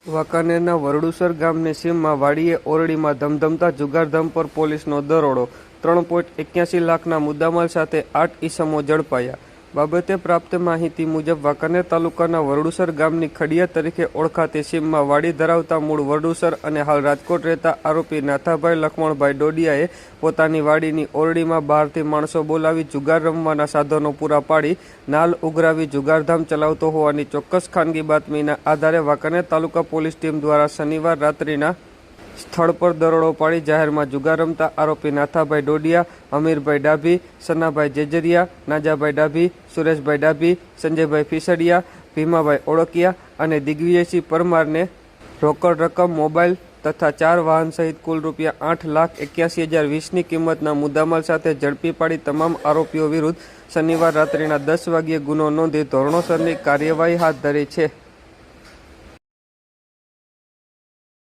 વાંકાનેરના વરડુસર ગામની સીમમાં વાડીએ ઓરડીમાં ધમધમતા જુગારધામ પર પોલીસનો દરોડો। 3.81 લાખના મુદ્દામાલ સાથે 8 ઈસમો ઝડપાયા। બાબતે પ્રાપ્ત માહિતી મુજબ વાંકાનેર તાલુકાના વરડુસર ગામની ખડિયા તરીકે ઓળખાતી સીમમાં વાડી ધરાવતા મૂળ વરડુસર અને હાલ રાજકોટ રહેતા આરોપી નાથાભાઈ લખમણભાઈ ડોડિયાએ પોતાની વાડીની ઓરડીમાં બહારથી માણસો બોલાવી જુગાર રમવાના સાધનો પૂરા પાડી નાલ ઉઘરાવી જુગારધામ ચલાવતો હોવાની ચોક્કસ ખાનગી બાતમીના આધારે વાંકાનેર તાલુકા પોલીસ ટીમ દ્વારા શનિવાર રાત્રિના સ્થળ પર દરોડો પાડી જાહેરમાં જુગાર રમતા આરોપી નાથાભાઈ ડોડિયા, અમીરભાઈ ડાભી, સનાભાઈ જેજરિયા, નાજાભાઈ ડાભી, સુરેશભાઈ ડાભી, સંજયભાઈ ફીસડિયા, ભીમાભાઈ ઓળકિયા અને દિગ્વિજયસિંહ પરમારને રોકડ રકમ, મોબાઈલ તથા 4 વાહન સહિત કુલ ₹8,81,020ની કિંમતના મુદ્દામાલ સાથે ઝડપી પાડી તમામ આરોપીઓ વિરુદ્ધ શનિવાર રાત્રિના 10 વાગ્યે ગુનો નોંધી ધોરણોસરની કાર્યવાહી હાથ ધરી છે।